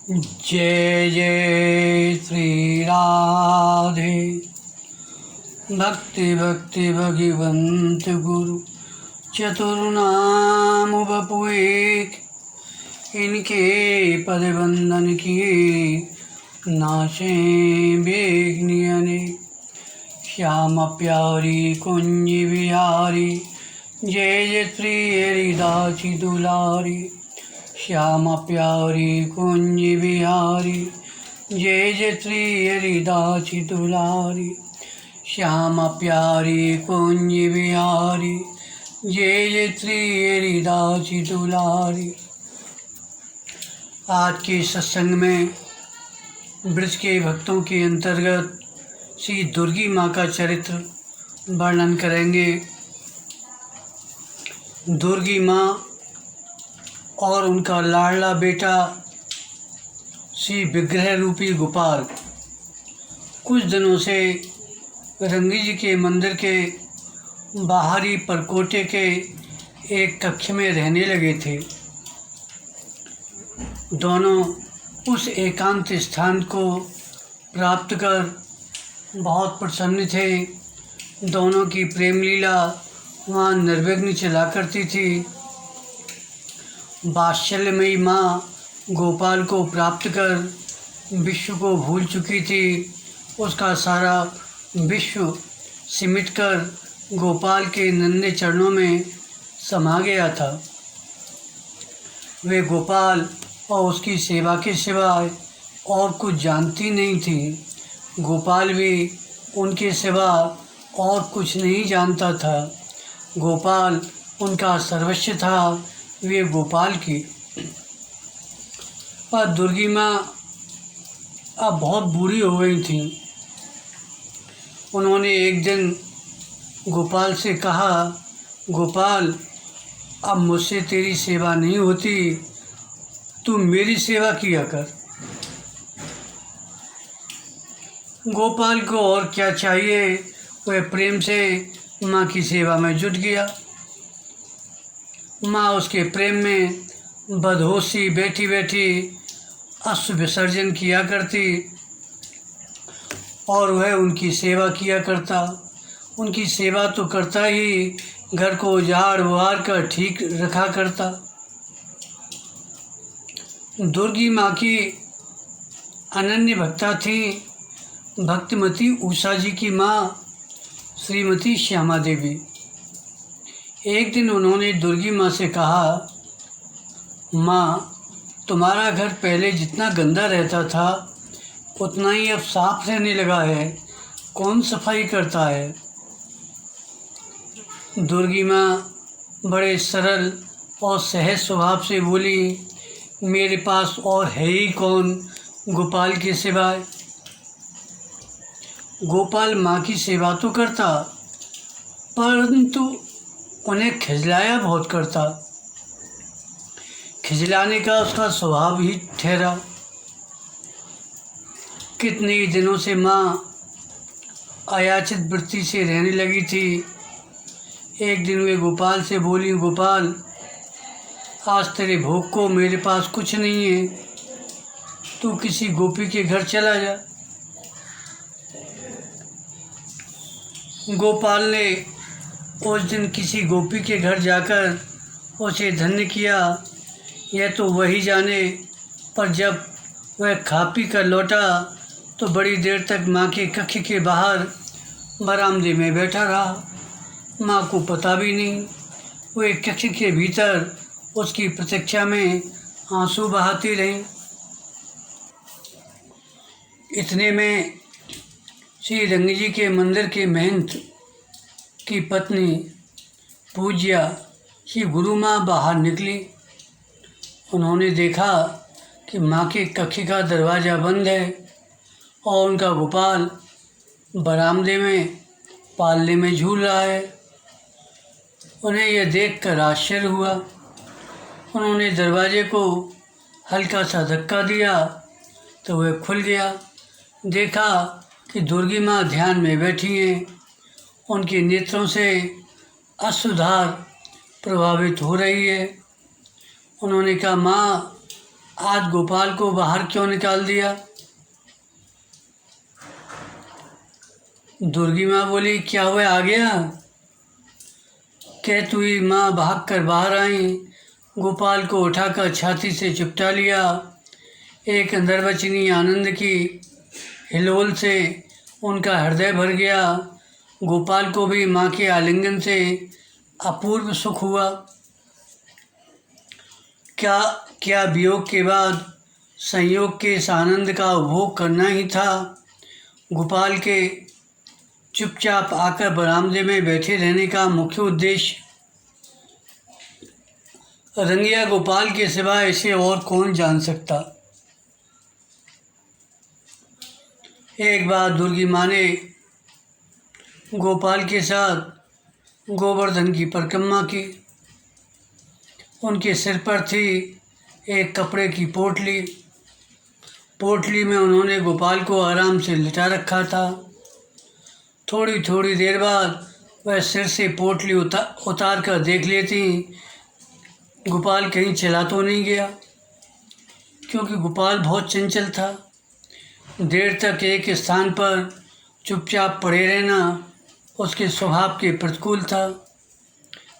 जय जय श्री राधे। भक्ति भक्ति भगवंत गुरु चतुर्नाम बपु एक, इनके पद बंधन किए नाशे बेग्नि अनेक। श्याम प्यारी कुंज बिहारी, जय जय श्री हरिदास दुलारी। श्याम प्यारी कुंज बिहारी, जय जय श्री हरिदास दुलारी। श्याम प्यारी कुंज बिहारी, जय जय श्री हरिदास दुलारी। आज के सत्संग में ब्रज के भक्तों के अंतर्गत श्री दुर्गी माँ का चरित्र वर्णन करेंगे। दुर्गी माँ और उनका लाडला बेटा श्री विग्रह रूपी गोपाल कुछ दिनों से रंगी जी के मंदिर के बाहरी परकोटे के एक कक्ष में रहने लगे थे। दोनों उस एकांत स्थान को प्राप्त कर बहुत प्रसन्न थे। दोनों की प्रेम लीला वहाँ निर्विघ्न चला करती थी। वात्सल्यमयी माँ गोपाल को प्राप्त कर विश्व को भूल चुकी थी। उसका सारा विश्व सिमटकर गोपाल के नन्हे चरणों में समा गया था। वे गोपाल और उसकी सेवा के सिवाय और कुछ जानती नहीं थी। गोपाल भी उनके सिवा और कुछ नहीं जानता था। गोपाल उनका सर्वस्व था। वे गोपाल की पर दुर्गी माँ अब बहुत बूढ़ी हो गई थी। उन्होंने एक दिन गोपाल से कहा, गोपाल अब मुझसे तेरी सेवा नहीं होती, तू मेरी सेवा किया कर। गोपाल को और क्या चाहिए, वह प्रेम से माँ की सेवा में जुट गया। माँ उसके प्रेम में बदहोशी बैठी बैठी अश्रु विसर्जन किया करती और वह उनकी सेवा किया करता। उनकी सेवा तो करता ही, घर को झाड़ बुहार कर ठीक रखा करता। दुर्गी माँ की अनन्य भक्ता थी भक्तिमती उषा जी की माँ श्रीमती श्यामा देवी। एक दिन उन्होंने दुर्गी माँ से कहा, माँ तुम्हारा घर पहले जितना गंदा रहता था उतना ही अब साफ रहने लगा है, कौन सफाई करता है। दुर्गी माँ बड़े सरल और सहज स्वभाव से बोली, मेरे पास और है ही कौन गोपाल के सिवाय। गोपाल माँ की सेवा तो करता परंतु उन्हें खिजलाया बहुत करता। खिजलाने का उसका स्वभाव ही ठहरा। कितने ही दिनों से माँ अयाचित वृत्ति से रहने लगी थी। एक दिन वे गोपाल से बोली, गोपाल आज तेरे भोग को मेरे पास कुछ नहीं है, तू किसी गोपी के घर चला जा। गोपाल ने उस दिन किसी गोपी के घर जाकर उसे धन्य किया, यह तो वही जाने। पर जब वह खा पी कर लौटा तो बड़ी देर तक माँ के कक्ष के बाहर बरामदे में बैठा रहा। माँ को पता भी नहीं। वह कक्ष के भीतर उसकी प्रतीक्षा में आंसू बहाती रही। इतने में श्री रंगी जी के मंदिर के महंत की पत्नी पूज्या श्री गुरु माँ बाहर निकली। उन्होंने देखा कि माँ के कक्ष का दरवाज़ा बंद है और उनका गोपाल बरामदे में पालने में झूल रहा है। उन्हें यह देखकर आश्चर्य हुआ। उन्होंने दरवाजे को हल्का सा धक्का दिया तो वह खुल गया। देखा कि दुर्गी माँ ध्यान में बैठी हैं। उनके नेत्रों से अश्रुधार प्रभावित हो रही है। उन्होंने कहा, माँ आज गोपाल को बाहर क्यों निकाल दिया? दुर्गी माँ बोली, क्या हुआ, आ गया? कहत हुई माँ भाग कर बाहर आई, गोपाल को उठाकर छाती से चिपटा लिया। एक अंदरवचनी आनंद की हिलोल से उनका हृदय भर गया। गोपाल को भी माँ के आलिंगन से अपूर्व सुख हुआ। क्या क्या वियोग के बाद संयोग के इस आनंद का उपभोग करना ही था। गोपाल के चुपचाप आकर बरामदे में बैठे रहने का मुख्य उद्देश्य रंगिया गोपाल के सिवा इसे और कौन जान सकता। एक बार दुर्गी माँ ने गोपाल के साथ गोवर्धन की परिक्रमा की। उनके सिर पर थी एक कपड़े की पोटली। पोटली में उन्होंने गोपाल को आराम से लिटा रखा था। थोड़ी थोड़ी देर बाद वह सिर से पोटली उतार कर देख लेती गोपाल कहीं चला तो नहीं गया, क्योंकि गोपाल बहुत चंचल था। देर तक एक स्थान पर चुपचाप पड़े रहना उसके स्वभाव के प्रतिकूल था।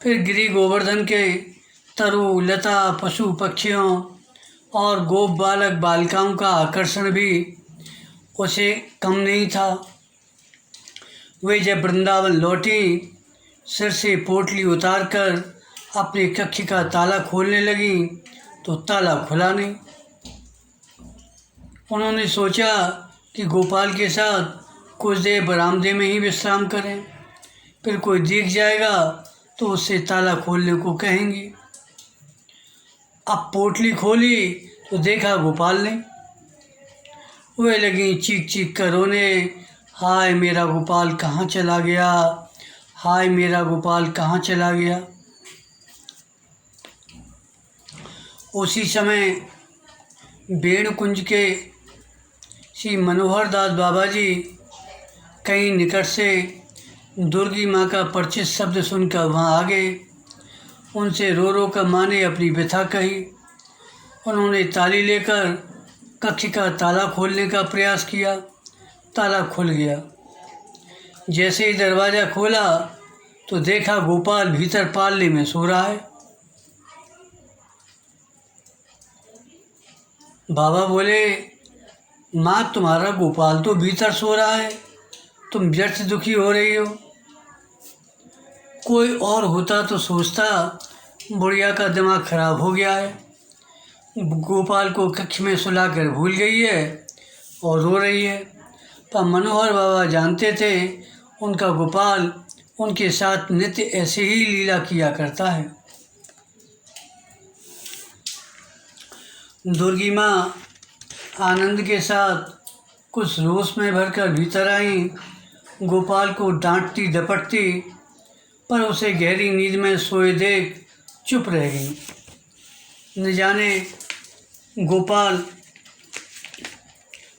फिर गिरी गोवर्धन के तरु लता पशु पक्षियों और गोप बालक बालिकाओं का आकर्षण भी उसे कम नहीं था। वे जब वृंदावन लौटी, सिर से पोटली उतारकर अपने कक्ष का ताला खोलने लगी तो ताला खुला नहीं। उन्होंने सोचा कि गोपाल के साथ कुछ देर बरामदे में ही विश्राम करें, फिर कोई दिख जाएगा तो उससे ताला खोलने को कहेंगी। अब पोटली खोली तो देखा गोपाल ने। वे लगी चीख चीख कर रोने, हाय मेरा गोपाल कहाँ चला गया, हाय मेरा गोपाल कहाँ चला गया। उसी समय वेणुकुंज के श्री मनोहर दास बाबा जी कहीं निकट से दुर्गी माँ का परिचित शब्द सुनकर वहाँ आ गए। उनसे रो रो कर माँ ने अपनी व्यथा कही। उन्होंने ताली लेकर कक्ष का ताला खोलने का प्रयास किया। ताला खुल गया। जैसे ही दरवाज़ा खोला तो देखा गोपाल भीतर पालने में सो रहा है। बाबा बोले, माँ तुम्हारा गोपाल तो भीतर सो रहा है, तुम व्यर्थ दुखी हो रही हो। कोई और होता तो सोचता बुढ़िया का दिमाग खराब हो गया है, गोपाल को कक्ष में सुलाकर भूल गई है और रो रही है। पर मनोहर बाबा जानते थे उनका गोपाल उनके साथ नित्य ऐसे ही लीला किया करता है। दुर्गी माँ आनंद के साथ कुछ रोष में भरकर भीतर आई। गोपाल को डांटती डपटती, पर उसे गहरी नींद में सोए देख चुप रह गई। न जाने गोपाल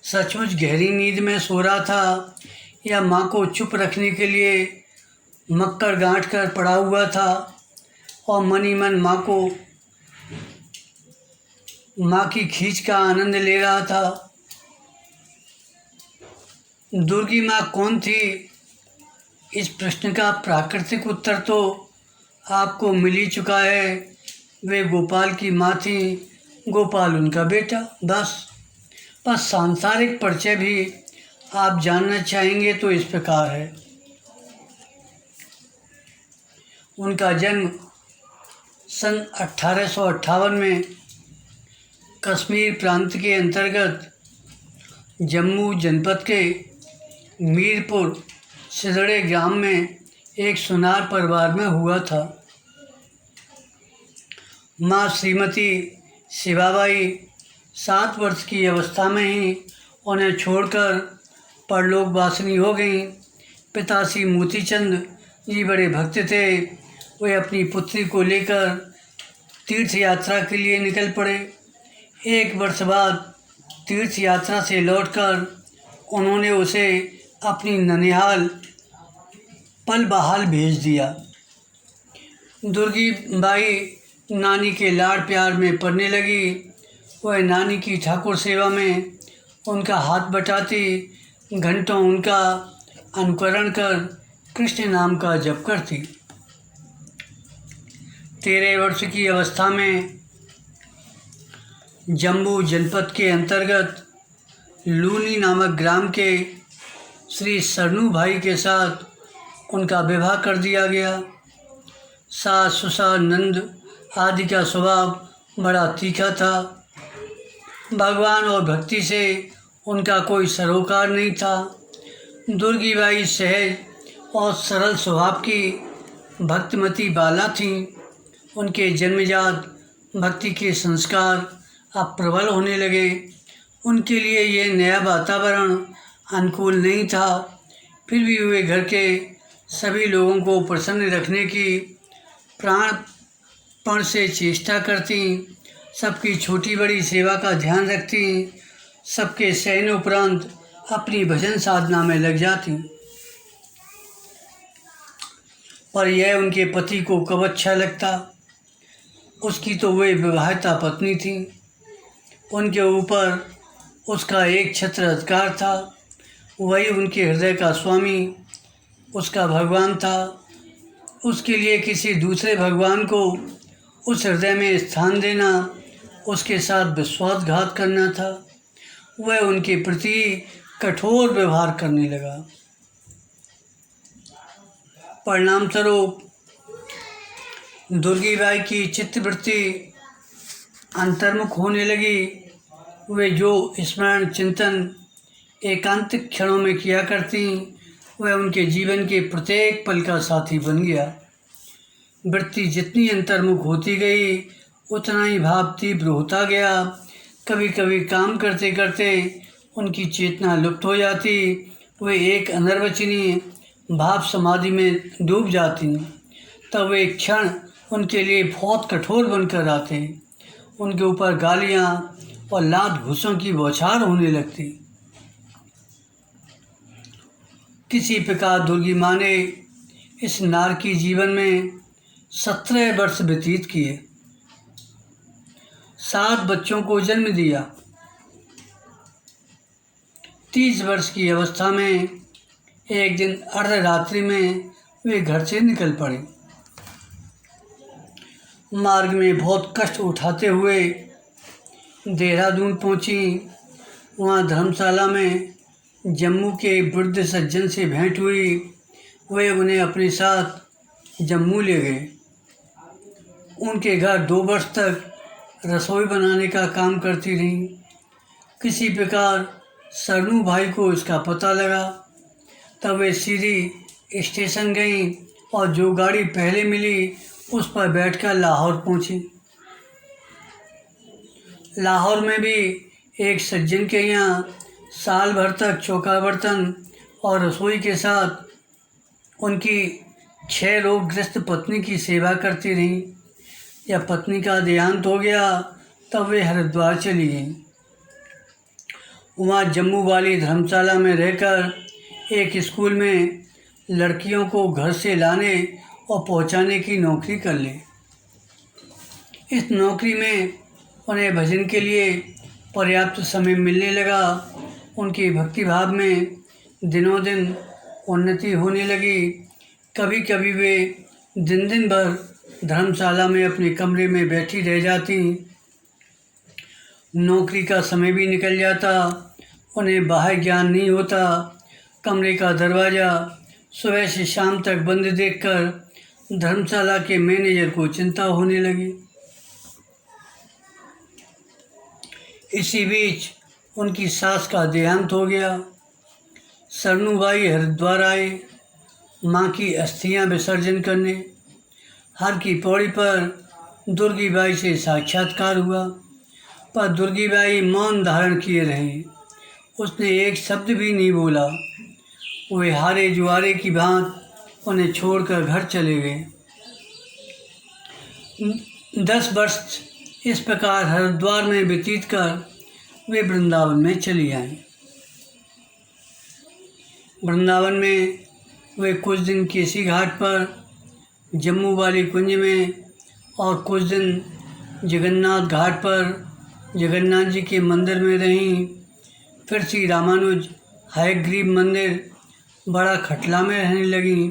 सचमुच गहरी नींद में सो रहा था या माँ को चुप रखने के लिए मक्कर गांठ कर पड़ा हुआ था और मन ही मन माँ की खींच का आनंद ले रहा था। दुर्गी माँ कौन थी, इस प्रश्न का प्राकृतिक उत्तर तो आपको मिल ही चुका है। वे गोपाल की माँ थी, गोपाल उनका बेटा, बस सांसारिक परिचय भी आप जानना चाहेंगे तो इस प्रकार है। उनका जन्म सन 1858 में कश्मीर प्रांत के अंतर्गत जम्मू जनपद के मीरपुर सिदड़े ग्राम में एक सुनार परिवार में हुआ था। माँ श्रीमती शिवाबाई 7 वर्ष की अवस्था में ही उन्हें छोड़कर परलोकवासिनी हो गईं। पिता श्री मोतीचंद जी बड़े भक्त थे। वे अपनी पुत्री को लेकर तीर्थ यात्रा के लिए निकल पड़े। 1 वर्ष बाद तीर्थ यात्रा से लौटकर उन्होंने उसे अपनी ननिहाल पलबहाल भेज दिया। दुर्गी बाई नानी के लाड़ प्यार में पड़ने लगी वह नानी की ठाकुर सेवा में उनका हाथ बटाती, घंटों उनका अनुकरण कर कृष्ण नाम का जप करती। 13 वर्ष की अवस्था में जम्मू जनपद के अंतर्गत लूनी नामक ग्राम के श्री सरनू भाई के साथ उनका विवाह कर दिया गया। सास ससुर नंद आदि का स्वभाव बड़ा तीखा था। भगवान और भक्ति से उनका कोई सरोकार नहीं था। दुर्गी बाई सहज और सरल स्वभाव की भक्तिमती बाला थीं। उनके जन्मजात भक्ति के संस्कार अब प्रबल होने लगे। उनके लिए ये नया वातावरण अनुकूल नहीं था, फिर भी वे घर के सभी लोगों को प्रसन्न रखने की प्राणपण से चेष्टा करती, सबकी छोटी बड़ी सेवा का ध्यान रखती, सबके शयन उपरांत अपनी भजन साधना में लग जाती। पर यह उनके पति को कब अच्छा लगता। उसकी तो वे विवाहिता पत्नी थी। उनके ऊपर उसका एक छत्र अधिकार था। वही उनके हृदय का स्वामी, उसका भगवान था। उसके लिए किसी दूसरे भगवान को उस हृदय में स्थान देना उसके साथ विश्वासघात करना था। वह उनके प्रति कठोर व्यवहार करने लगा। परिणामस्वरूप दुर्गीबाई की चित्तवृत्ति अंतर्मुख होने लगी। वे जो स्मरण चिंतन एकांतिक क्षणों में किया करती, वह उनके जीवन के प्रत्येक पल का साथी बन गया। वृत्ति जितनी अंतर्मुख होती गई, उतना ही भाव तीव्र होता गया। कभी कभी काम करते करते उनकी चेतना लुप्त हो जाती। वे एक अनिर्वचनीय भाव समाधि में डूब जाती। तब वे एक क्षण उनके लिए बहुत कठोर बनकर आते। उनके ऊपर गालियाँ और लात घूसों की बौछार होने लगती। किसी प्रकार दुर्गी माँ ने इस नारकी जीवन में 17 वर्ष व्यतीत किए। 7 बच्चों को जन्म दिया। 30 वर्ष की अवस्था में एक दिन अर्धरात्रि में वे घर से निकल पड़े। मार्ग में बहुत कष्ट उठाते हुए देहरादून पहुंची। वहां धर्मशाला में जम्मू के वृद्ध सज्जन से भेंट हुई। वे उन्हें अपने साथ जम्मू ले गए। उनके घर 2 वर्ष तक रसोई बनाने का काम करती रहीं। किसी प्रकार सरनू भाई को इसका पता लगा। तब वे सीधी स्टेशन गईं और जो गाड़ी पहले मिली उस पर बैठकर लाहौर पहुंची। लाहौर में भी एक सज्जन के यहाँ साल भर तक चौका बर्तन और रसोई के साथ उनकी 6 रोगग्रस्त पत्नी की सेवा करती रहीं। जब पत्नी का देहांत हो गया तब वे हरिद्वार चली गईं। वहाँ जम्मू वाली धर्मशाला में रहकर एक स्कूल में लड़कियों को घर से लाने और पहुँचाने की नौकरी कर ली। इस नौकरी में उन्हें भजन के लिए पर्याप्त समय मिलने लगा। उनकी भक्तिभाव में दिनों दिन उन्नति होने लगी। कभी कभी वे दिन दिन भर धर्मशाला में अपने कमरे में बैठी रह जाती। नौकरी का समय भी निकल जाता। उन्हें बाह्य ज्ञान नहीं होता। कमरे का दरवाज़ा सुबह से शाम तक बंद देखकर धर्मशाला के मैनेजर को चिंता होने लगी। इसी बीच उनकी सास का देहांत हो गया। सरनू भाई हरिद्वार आए माँ की अस्थियाँ विसर्जन करने। हर की पौड़ी पर दुर्गी बाई से साक्षात्कार हुआ, पर दुर्गी बाई मौन धारण किए रहे। उसने एक शब्द भी नहीं बोला। वे हारे जुआरे की भांति उन्हें छोड़कर घर चले गए। 10 वर्ष इस प्रकार हरिद्वार में व्यतीत कर वे वृंदावन में चली आईं। वृंदावन में वे कुछ दिन केसी घाट पर, जम्मू वाली कुंज में और कुछ दिन जगन्नाथ घाट पर जगन्नाथ जी के मंदिर में रहीं। फिर श्री रामानुज हयग्रीव मंदिर बड़ा खटला में रहने लगीं।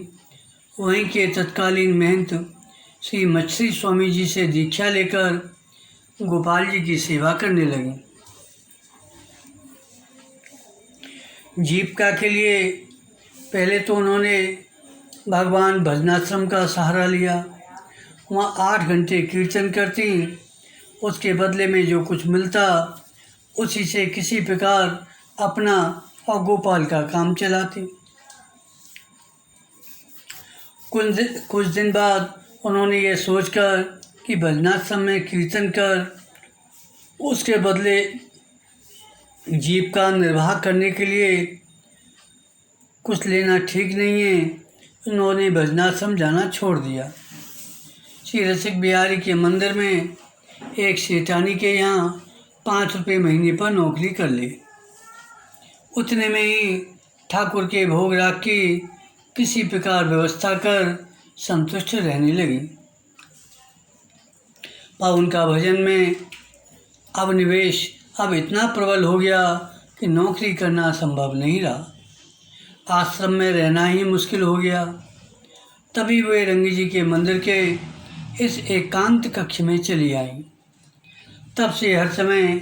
वहीं के तत्कालीन महंत श्री मच्छरी स्वामी जी से दीक्षा लेकर गोपाल जी की सेवा करने लगीं। जीविका के लिए पहले तो उन्होंने भगवान भजनाश्रम का सहारा लिया। वहाँ 8 घंटे कीर्तन करती, उसके बदले में जो कुछ मिलता उसी से किसी प्रकार अपना और गोपाल का काम चलाती। कुछ दिन बाद उन्होंने ये सोचकर कि भजनाश्रम में कीर्तन कर उसके बदले जीविका निर्वाह करने के लिए कुछ लेना ठीक नहीं है, उन्होंने भजनाश्रम जाना छोड़ दिया। श्री रसिक बिहारी के मंदिर में एक सेठानी के यहाँ 5 रुपये महीने पर नौकरी कर ली। उतने में ही ठाकुर के भोग राग की किसी प्रकार व्यवस्था कर संतुष्ट रहने लगी। पर उनका भजन में अब निवेश अब इतना प्रबल हो गया कि नौकरी करना संभव नहीं रहा। आश्रम में रहना ही मुश्किल हो गया। तभी वे रंगी जी के मंदिर के इस एकांत कक्ष में चली आई। तब से हर समय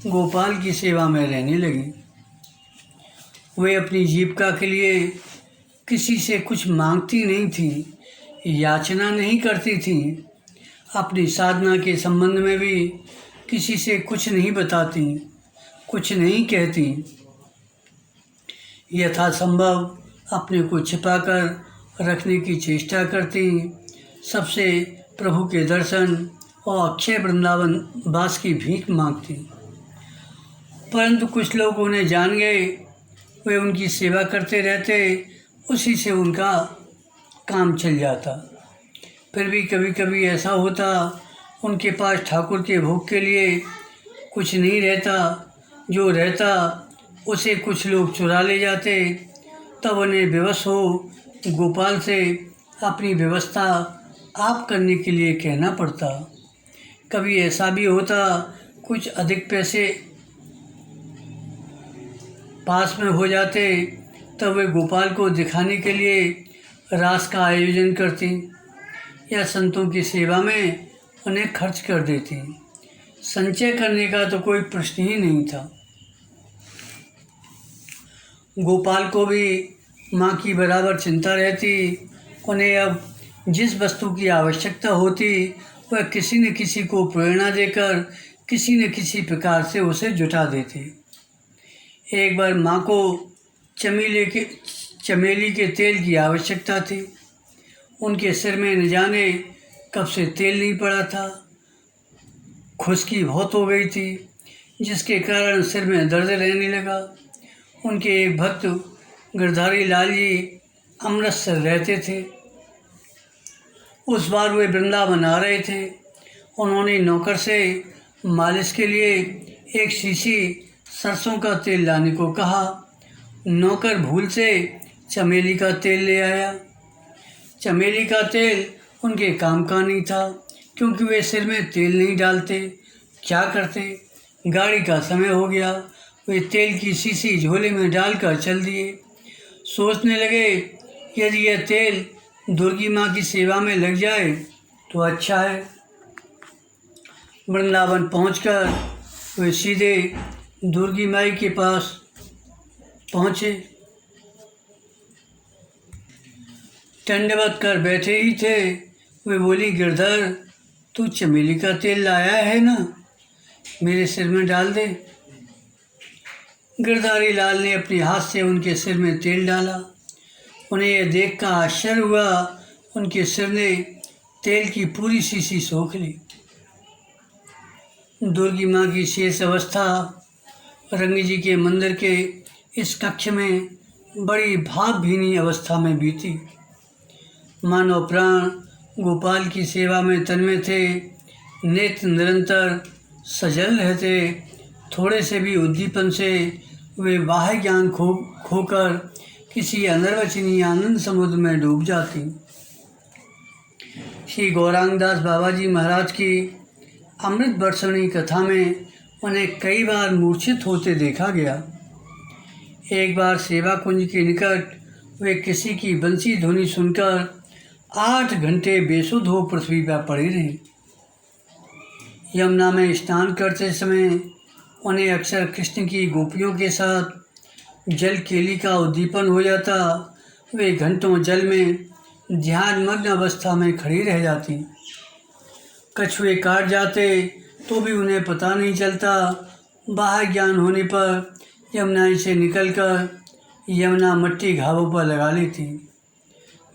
गोपाल की सेवा में रहने लगी। वे अपनी जीविका के लिए किसी से कुछ मांगती नहीं थी, याचना नहीं करती थी। अपनी साधना के संबंध में भी किसी से कुछ नहीं बताती, कुछ नहीं कहती। यथासंभव अपने को छिपाकर रखने की चेष्टा करती। सबसे प्रभु के दर्शन और अक्षय वृंदावन वास की भीख मांगती। परंतु कुछ लोग उन्हें जान गए, वे उनकी सेवा करते रहते, उसी से उनका काम चल जाता। फिर भी कभी कभी ऐसा होता उनके पास ठाकुर के भोग के लिए कुछ नहीं रहता, जो रहता उसे कुछ लोग चुरा ले जाते। तब उन्हें विवश हो गोपाल से अपनी व्यवस्था आप करने के लिए कहना पड़ता। कभी ऐसा भी होता कुछ अधिक पैसे पास में हो जाते, तब वे गोपाल को दिखाने के लिए रास का आयोजन करती या संतों की सेवा में उन्हें खर्च कर देती। संचय करने का तो कोई प्रश्न ही नहीं था। गोपाल को भी माँ की बराबर चिंता रहती। उन्हें अब जिस वस्तु की आवश्यकता होती वह किसी न किसी को प्रेरणा देकर किसी न किसी प्रकार से उसे जुटा देते। एक बार माँ को चमेली के तेल की आवश्यकता थी। उनके सिर में न जाने कब से तेल नहीं पड़ा था। खुश्की बहुत हो गई थी, जिसके कारण सिर में दर्द रहने लगा। उनके एक भक्त गिरधारी लाल जी अमृतसर रहते थे। उस बार वे वृंदावन आ रहे थे। उन्होंने नौकर से मालिश के लिए एक शीशी सरसों का तेल लाने को कहा। नौकर भूल से चमेली का तेल ले आया। चमेली का तेल उनके काम का नहीं था, क्योंकि वे सिर में तेल नहीं डालते। क्या करते? गाड़ी का समय हो गया। वे तेल की शीशी झोले में डालकर चल दिए। सोचने लगे, यदि यह तेल दुर्गी माँ की सेवा में लग जाए तो अच्छा है। वृंदावन पहुंचकर वे सीधे दुर्गी माई के पास पहुँचे। दंडवत कर बैठे ही थे, वे बोली, गिरधर तू चमेली का तेल लाया है ना, मेरे सिर में डाल दे। गिरधारी लाल ने अपने हाथ से उनके सिर में तेल डाला। उन्हें यह देखकर आश्चर्य हुआ, उनके सिर ने तेल की पूरी शीशी सोख ली। दुर्गी माँ की शेष अवस्था रंगी जी के मंदिर के इस कक्ष में बड़ी भावभीनी अवस्था में बीती। मन और प्राण गोपाल की सेवा में तन्मय थे। नेत्र निरंतर सजल रहते। थोड़े से भी उद्दीपन से वे बाह्य ज्ञान खोकर किसी अनिर्वचनीय आनंद समुद्र में डूब जाती। श्री गौरांगदास बाबा जी महाराज की अमृत वर्षणी कथा में उन्हें कई बार मूर्छित होते देखा गया। एक बार सेवा कुंज के निकट वे किसी की बंसी ध्वनि सुनकर 8 घंटे बेसुध हो पृथ्वी पर पड़े रहे। यमुना में स्नान करते समय उन्हें अक्सर कृष्ण की गोपियों के साथ जल केली का उद्दीपन हो जाता। वे घंटों जल में ध्यानमग्न अवस्था में खड़ी रह जाती। कछुए काट जाते तो भी उन्हें पता नहीं चलता। बाह्य ज्ञान होने पर यमुना से निकलकर यमुना मट्टी घावों पर लगा लेती।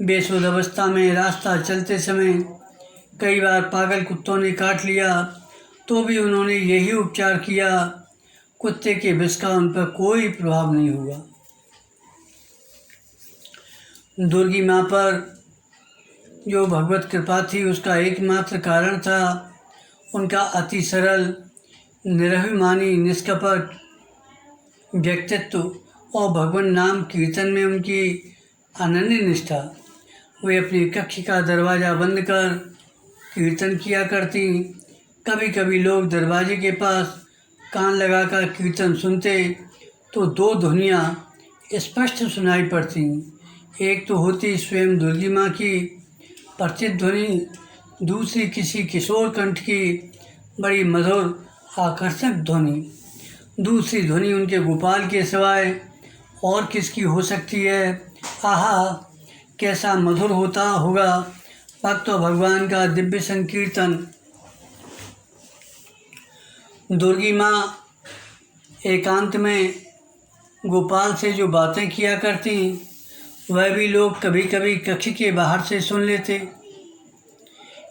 बेसुध अवस्था में रास्ता चलते समय कई बार पागल कुत्तों ने काट लिया तो भी उन्होंने यही उपचार किया। कुत्ते के विष का उन पर कोई प्रभाव नहीं हुआ। दुर्गी माँ पर जो भगवत कृपा थी उसका एकमात्र कारण था उनका अति सरल, निरभिमानी, निष्कपट व्यक्तित्व और भगवान नाम कीर्तन में उनकी अनन्य निष्ठा। वे अपनी कक्ष का दरवाज़ा बंद कर कीर्तन किया करती। कभी कभी लोग दरवाजे के पास कान लगाकर कीर्तन सुनते तो 2 ध्वनियाँ स्पष्ट सुनाई पड़ती। एक तो होती स्वयं दुर्गी माँ की परिचित ध्वनि, दूसरी किसी किशोर कंठ की बड़ी मधुर आकर्षक ध्वनि। दूसरी ध्वनि उनके गोपाल के सिवाय और किसकी हो सकती है। आहा, कैसा मधुर होता होगा भक्त और भगवान का दिव्य संकीर्तन। दुर्गी माँ एकांत में गोपाल से जो बातें किया करती वह भी लोग कभी कभी कक्ष के बाहर से सुन लेते।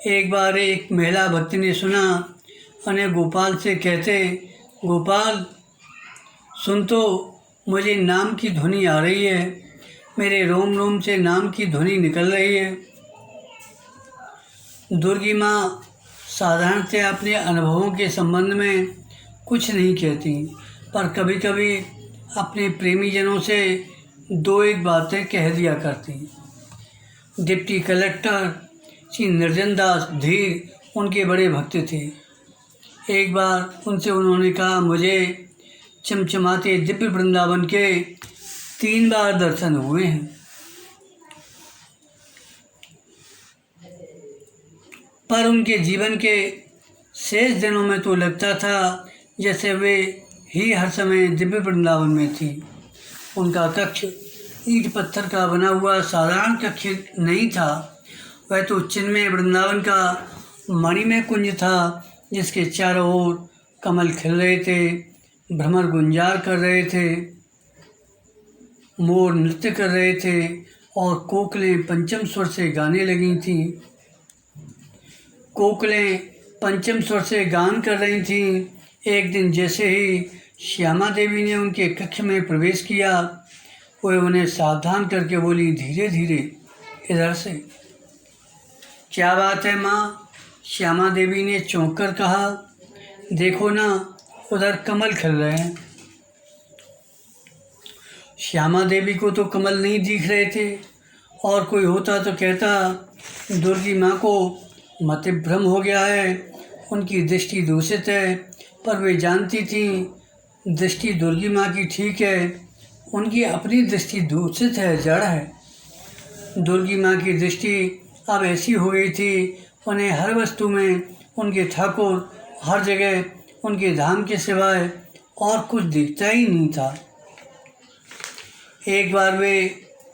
एक बार एक महिला भक्ति ने सुना, उन्हें गोपाल से कहते, गोपाल सुन तो, मुझे नाम की ध्वनि आ रही है, मेरे रोम रोम से नाम की ध्वनि निकल रही है। दुर्गी माँ साधारणतः अपने अनुभवों के संबंध में कुछ नहीं कहती, पर कभी कभी अपने प्रेमी जनों से 2-1 बातें कह दिया करती। डिप्टी कलेक्टर श्री निर्जन दास धीर उनके बड़े भक्त थे। एक बार उनसे उन्होंने कहा, मुझे चमचमाते दिव्य वृंदावन के 3 बार दर्शन हुए हैं, पर उनके जीवन के शेष दिनों में तो लगता था जैसे वे ही हर समय दिव्य वृंदावन में थी। उनका कक्ष ईंट पत्थर का बना हुआ साधारण कक्ष नहीं था, वह तो चिन्मय वृंदावन का मणिमय कुंज था जिसके चारों ओर कमल खिल रहे थे, भ्रमर गुंजार कर रहे थे, मोर नृत्य कर रहे थे और कोकिलें पंचम स्वर से गाने लगी थीं। कोकिलें पंचम स्वर से गान कर रही थीं। एक दिन जैसे ही श्यामा देवी ने उनके कक्ष में प्रवेश किया, वह उन्हें सावधान करके बोली, धीरे धीरे इधर से। क्या बात है माँ? श्यामा देवी ने चौंक कर कहा, देखो ना, उधर कमल खिल रहे हैं। श्यामा देवी को तो कमल नहीं दिख रहे थे, और कोई होता तो कहता दुर्गी माँ को मतिभ्रम हो गया है, उनकी दृष्टि दूषित है। पर वे जानती थीं दृष्टि दुर्गी माँ की ठीक है, उनकी अपनी दृष्टि दूषित है, जड़ है। दुर्गी माँ की दृष्टि अब ऐसी हो गई थी, उन्हें हर वस्तु में उनके ठाकुर, हर जगह उनके धाम के सिवाय और कुछ दिखता ही नहीं था। एक बार वे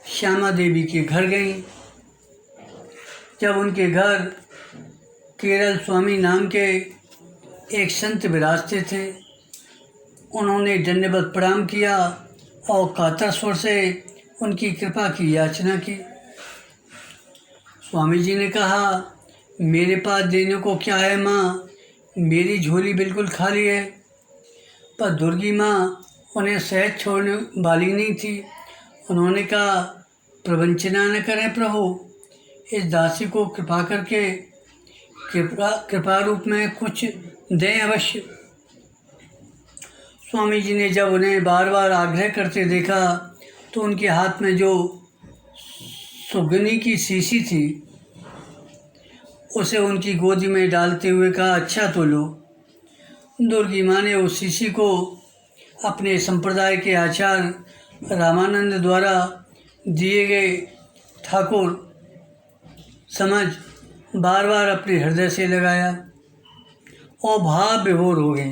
श्यामा देवी के घर गईं। जब उनके घर केरल स्वामी नाम के एक संत विराजते थे, उन्होंने दंडवत प्रणाम किया और कातर स्वर से उनकी कृपा की याचना की। स्वामी जी ने कहा, मेरे पास देने को क्या है माँ, मेरी झोली बिल्कुल खाली है। पर दुर्गी माँ उन्हें सहज छोड़ने वाली नहीं थी। उन्होंने कहा, प्रवंचना न करें प्रभु, इस दासी को कृपा करके कृपा रूप में कुछ दें अवश्य। स्वामी जी ने जब उन्हें बार बार आग्रह करते देखा तो उनके हाथ में जो सुगनी की शीशी थी उसे उनकी गोदी में डालते हुए कहा, अच्छा तो लो। दुर्गी माँ ने उस शिशि को अपने संप्रदाय के आचार्य रामानंद द्वारा दिए गए ठाकुर समझ बार बार अपने हृदय से लगाया और भाव विभोर हो गए।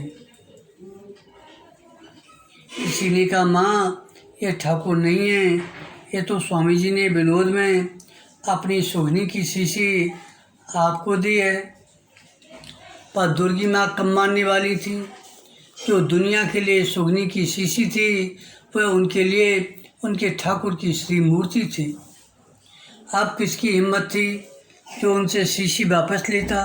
किसी ने कहा, माँ ये ठाकुर नहीं है, ये तो स्वामी जी ने विनोद में अपनी सुगनी की शीशी आपको दी है। पर दुर्गी माँ कम मानने वाली थी। जो दुनिया के लिए सुगनी की शीशी थी वह उनके लिए उनके ठाकुर की श्री मूर्ति थी। अब किसकी हिम्मत थी जो उनसे शीशी वापस लेता।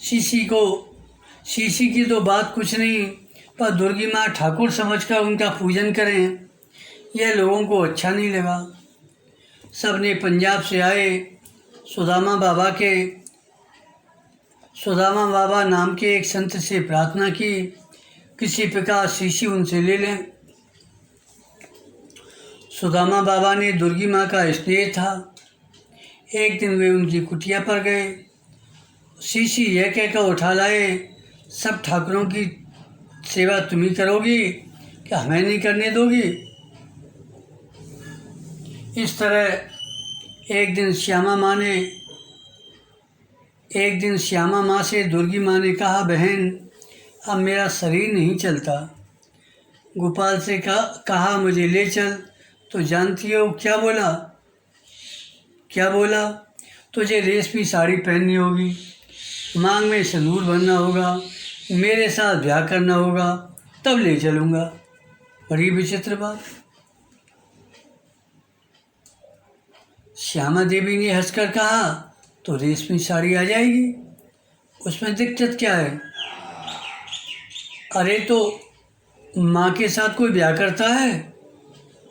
शीशी की तो बात कुछ नहीं, पर दुर्गी माँ ठाकुर समझकर उनका पूजन करें, यह लोगों को अच्छा नहीं लगा। सब ने पंजाब से आए सुदामा बाबा नाम के एक संत से प्रार्थना की, किसी प्रकार शीशी उनसे ले लें। सुदामा बाबा ने दुर्गी माँ का स्नेह था। एक दिन वे उनकी कुटिया पर गए। शीशी यह कहकर उठा लाए, सब ठाकुरों की सेवा तुम ही करोगी, क्या हमें नहीं करने दोगी। इस तरह एक दिन श्यामा माँ से दुर्गी माँ ने कहा, बहन अब मेरा शरीर नहीं चलता। गोपाल से कहा मुझे ले चल, तो जानती हो क्या बोला, तुझे रेशमी साड़ी पहननी होगी, मांग में सिंदूर भरना होगा, मेरे साथ ब्याह करना होगा, तब ले चलूँगा। बड़ी विचित्र बात। श्यामा देवी ने हंसकर कहा, तो रेशमी साड़ी आ जाएगी, उसमें दिक्कत क्या है। अरे तो माँ के साथ कोई ब्याह करता है,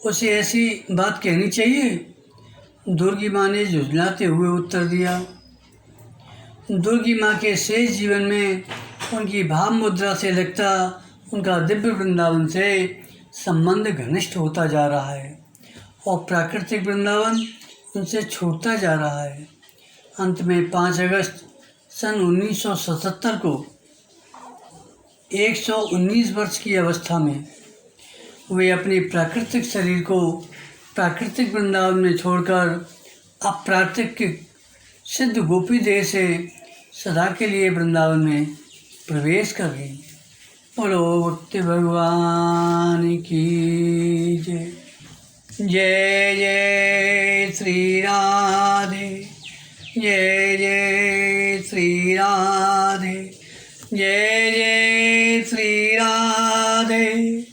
उसे ऐसी बात कहनी चाहिए। दुर्गी माँ ने झुंझलाते हुए उत्तर दिया। दुर्गी माँ के शेष जीवन में उनकी भाव मुद्रा से लगता उनका दिव्य वृंदावन से संबंध घनिष्ठ होता जा रहा है और प्राकृतिक वृंदावन उनसे छूटता जा रहा है। अंत में 5 अगस्त सन 1977 को 119 वर्ष की अवस्था में वे अपने प्राकृतिक शरीर को प्राकृतिक वृंदावन में छोड़कर अप्राकृतिक सिद्ध गोपी देह से सदा के लिए वृंदावन में प्रवेश कर गई। बोलो भक्ति भगवान की जय। जय जय श्री राधे, जय जय श्री राधे, जय जय श्री राधे।